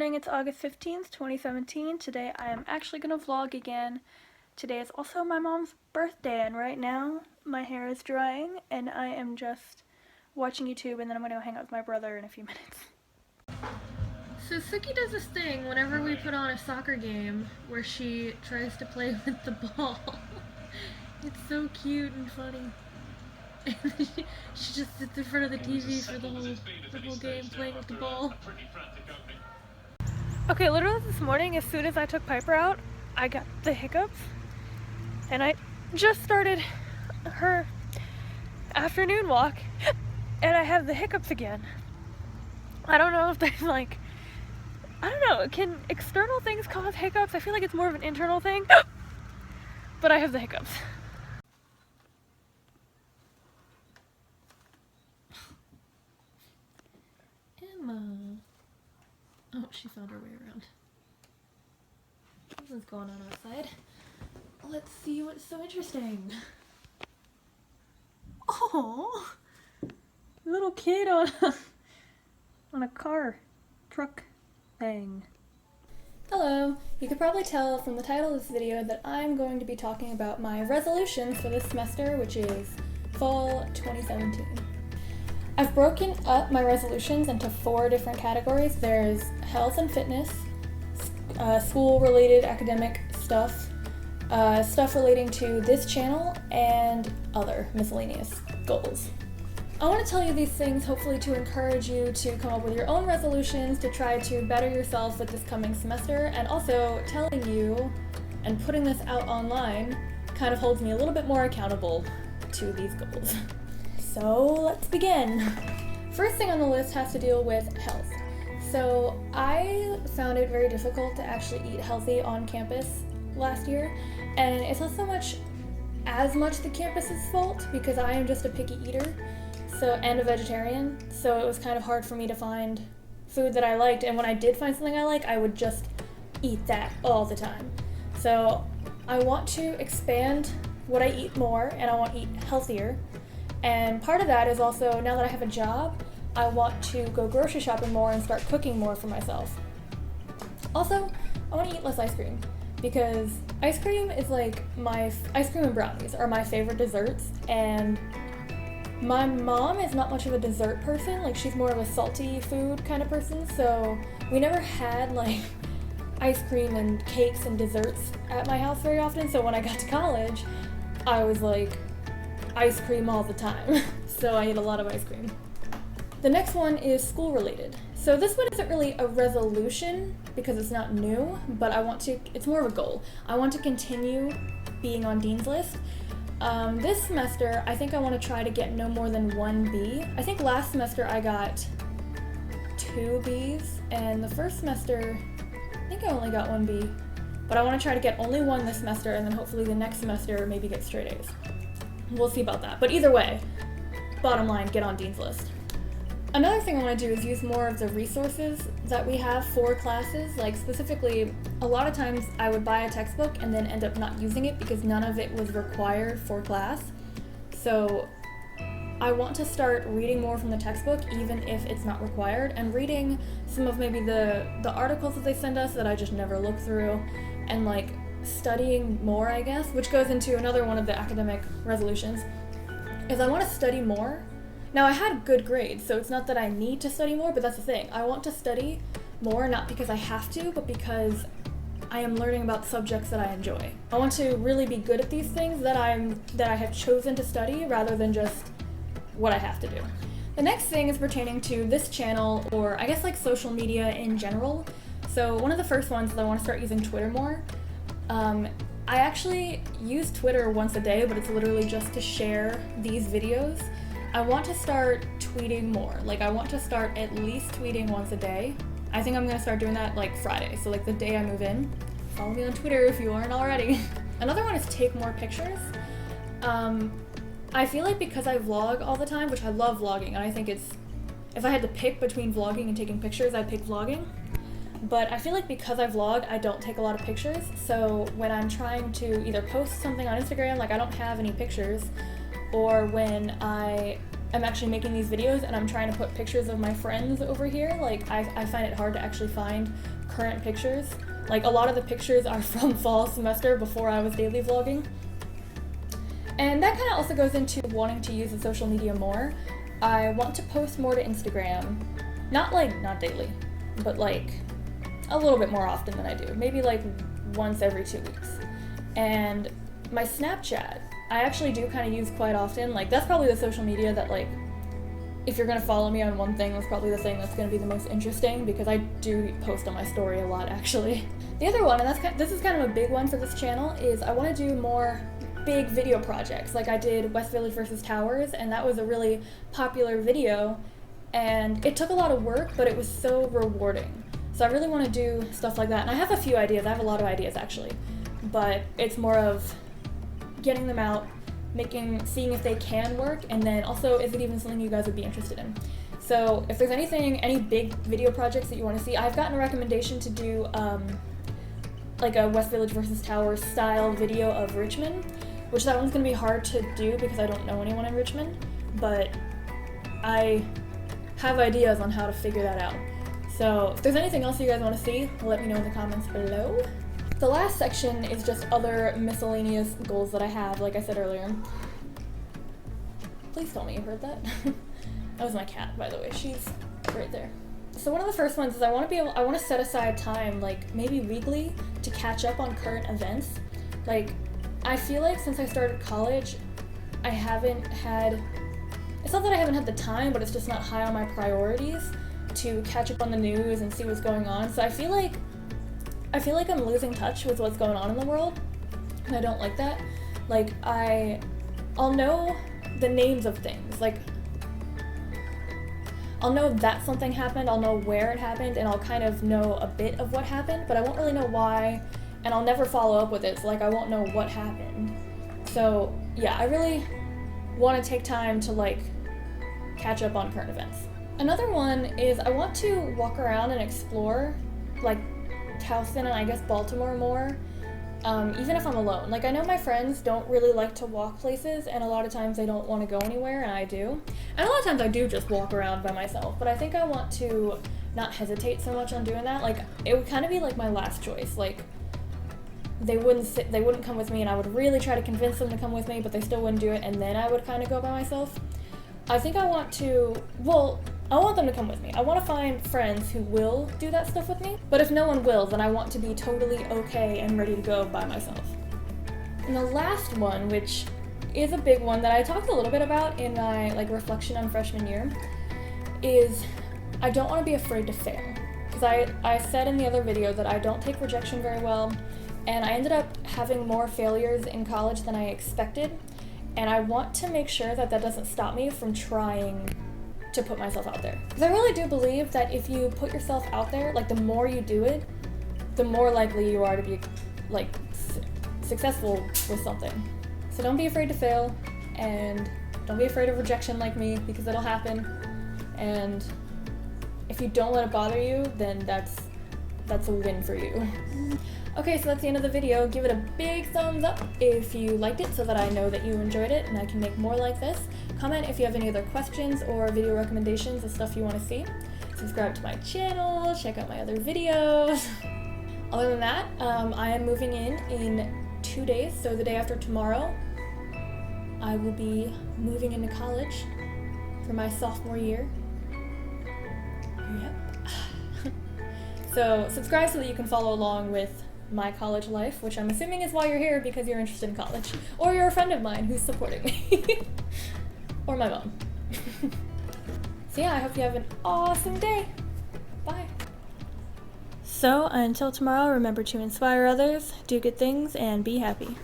morning, it's August 15th, 2017. Today I am actually gonna vlog again. Today is also my mom's birthday, and right now my hair is drying and I am just watching YouTube, and then I'm gonna go hang out with my brother in a few minutes. So Suki does this thing whenever we put on a soccer game where she tries to play with the ball. It's so cute and funny. She just sits in front of the TV for the whole game playing with the ball. Okay, literally this morning, as soon as I took Piper out, I got the hiccups, and I just started her afternoon walk, and I have the hiccups again. I don't know if there's like, I don't know, can external things cause hiccups? I feel like it's more of an internal thing, but I have the hiccups. Emma. Oh, she found her way around. Something's going on outside. Let's see what's so interesting. Oh, little kid on a truck thing. Hello. You could probably tell from the title of this video that I'm going to be talking about my resolutions for this semester, which is fall 2017. I've broken up my resolutions into 4 different categories. There's health and fitness, school-related academic stuff, stuff relating to this channel, and other miscellaneous goals. I want to tell you these things hopefully to encourage you to come up with your own resolutions to try to better yourself with this coming semester, and also telling you and putting this out online kind of holds me a little bit more accountable to these goals. So let's begin. First thing on the list has to deal with health. So I found it very difficult to actually eat healthy on campus last year, and it's not so much the campus's fault because I am just a picky eater, and a vegetarian, so it was kind of hard for me to find food that I liked, and when I did find something I like, I would just eat that all the time. So I want to expand what I eat more, and I want to eat healthier. And part of that is also, now that I have a job, I want to go grocery shopping more and start cooking more for myself. Also, I want to eat less ice cream, because ice cream is like ice cream and brownies are my favorite desserts, and my mom is not much of a dessert person. Like, she's more of a salty food kind of person, so we never had like ice cream and cakes and desserts at my house very often. So when I got to college, I was like ice cream all the time. So I eat a lot of ice cream. The next one is school related. So this one isn't really a resolution because it's not new, but it's more of a goal. I want to continue being on Dean's List. This semester, I think I want to try to get no more than 1 B. I think last semester I got 2 Bs, and the first semester, I think I only got 1 B. But I want to try to get only 1 this semester, and then hopefully the next semester maybe get straight A's. We'll see about that. But either way, bottom line, get on Dean's List. Another thing I want to do is use more of the resources that we have for classes. Like, specifically, a lot of times I would buy a textbook and then end up not using it because none of it was required for class. So I want to start reading more from the textbook, even if it's not required, and reading some of maybe the articles that they send us that I just never look through, and like studying more, I guess, which goes into another one of the academic resolutions, is I want to study more. Now, I had good grades, so it's not that I need to study more, but that's the thing. I want to study more, not because I have to, but because I am learning about subjects that I enjoy. I want to really be good at these things that I have chosen to study, rather than just what I have to do. The next thing is pertaining to this channel, or I guess like social media in general. So one of the first ones is I want to start using Twitter more. I actually use Twitter once a day, but it's literally just to share these videos. I want to start tweeting more. Like, I want to start at least tweeting once a day. I think I'm going to start doing that like Friday, so like the day I move in. Follow me on Twitter if you aren't already. Another one is take more pictures. I feel like because I vlog all the time, which I love vlogging, and I think if I had to pick between vlogging and taking pictures, I'd pick vlogging. But I feel like because I vlog, I don't take a lot of pictures, so when I'm trying to either post something on Instagram, like I don't have any pictures, or when I am actually making these videos and I'm trying to put pictures of my friends over here, like I find it hard to actually find current pictures. Like a lot of the pictures are from fall semester before I was daily vlogging. And that kind of also goes into wanting to use the social media more. I want to post more to Instagram, not daily, but like a little bit more often than I do, maybe like once every 2 weeks. And my Snapchat, I actually do kind of use quite often. Like that's probably the social media that, like, if you're gonna follow me on one thing, that's probably the thing that's gonna be the most interesting, because I do post on my story a lot actually. The other one, and this is kind of a big one for this channel, is I want to do more big video projects. Like I did West Village versus Towers, and that was a really popular video, and it took a lot of work, but it was so rewarding. So I really want to do stuff like that, and I have a few ideas. I have a lot of ideas actually, but it's more of getting them out, seeing if they can work, and then also is it even something you guys would be interested in. So if there's any big video projects that you want to see, I've gotten a recommendation to do like a West Village versus Towers style video of Richmond, which that one's going to be hard to do because I don't know anyone in Richmond, but I have ideas on how to figure that out. So if there's anything else you guys want to see, let me know in the comments below. The last section is just other miscellaneous goals that I have, like I said earlier. Please tell me you heard that. That was my cat, by the way. She's right there. So one of the first ones is I want to set aside time, like maybe weekly, to catch up on current events. Like, I feel like since I started college, I haven't had, it's not that I haven't had the time, but it's just not high on my priorities to catch up on the news and see what's going on. So I feel like I'm losing touch with what's going on in the world, and I don't like that. Like, I'll know the names of things. Like, I'll know that something happened, I'll know where it happened, and I'll kind of know a bit of what happened, but I won't really know why, and I'll never follow up with it, so like I won't know what happened. So yeah, I really want to take time to like catch up on current events. Another one is I want to walk around and explore like Towson and I guess Baltimore more, even if I'm alone. Like I know my friends don't really like to walk places, and a lot of times they don't want to go anywhere, and I do. And a lot of times I do just walk around by myself, but I think I want to not hesitate so much on doing that. Like it would kind of be like my last choice. Like they wouldn't come with me, and I would really try to convince them to come with me, but they still wouldn't do it, and then I would kind of go by myself. I think I want them to come with me. I want to find friends who will do that stuff with me, but if no one will, then I want to be totally okay and ready to go by myself. And the last one, which is a big one that I talked a little bit about in my like reflection on freshman year, is I don't want to be afraid to fail. Because I said in the other video that I don't take rejection very well, and I ended up having more failures in college than I expected, and I want to make sure that that doesn't stop me from trying to put myself out there. Because I really do believe that if you put yourself out there, like the more you do it, the more likely you are to be like successful with something. So don't be afraid to fail, and don't be afraid of rejection like me, because it'll happen. And if you don't let it bother you, then that's a win for you. Okay, so that's the end of the video. Give it a big thumbs up if you liked it so that I know that you enjoyed it and I can make more like this. Comment if you have any other questions or video recommendations of stuff you want to see. Subscribe to my channel, check out my other videos. Other than that, I am moving in 2 days, so the day after tomorrow, I will be moving into college for my sophomore year. Yep. So subscribe so that you can follow along with my college life, which I'm assuming is why you're here, because you're interested in college, or you're a friend of mine who's supporting me, or my mom. So yeah, I hope you have an awesome day. Bye. So until tomorrow, remember to inspire others, do good things, and be happy.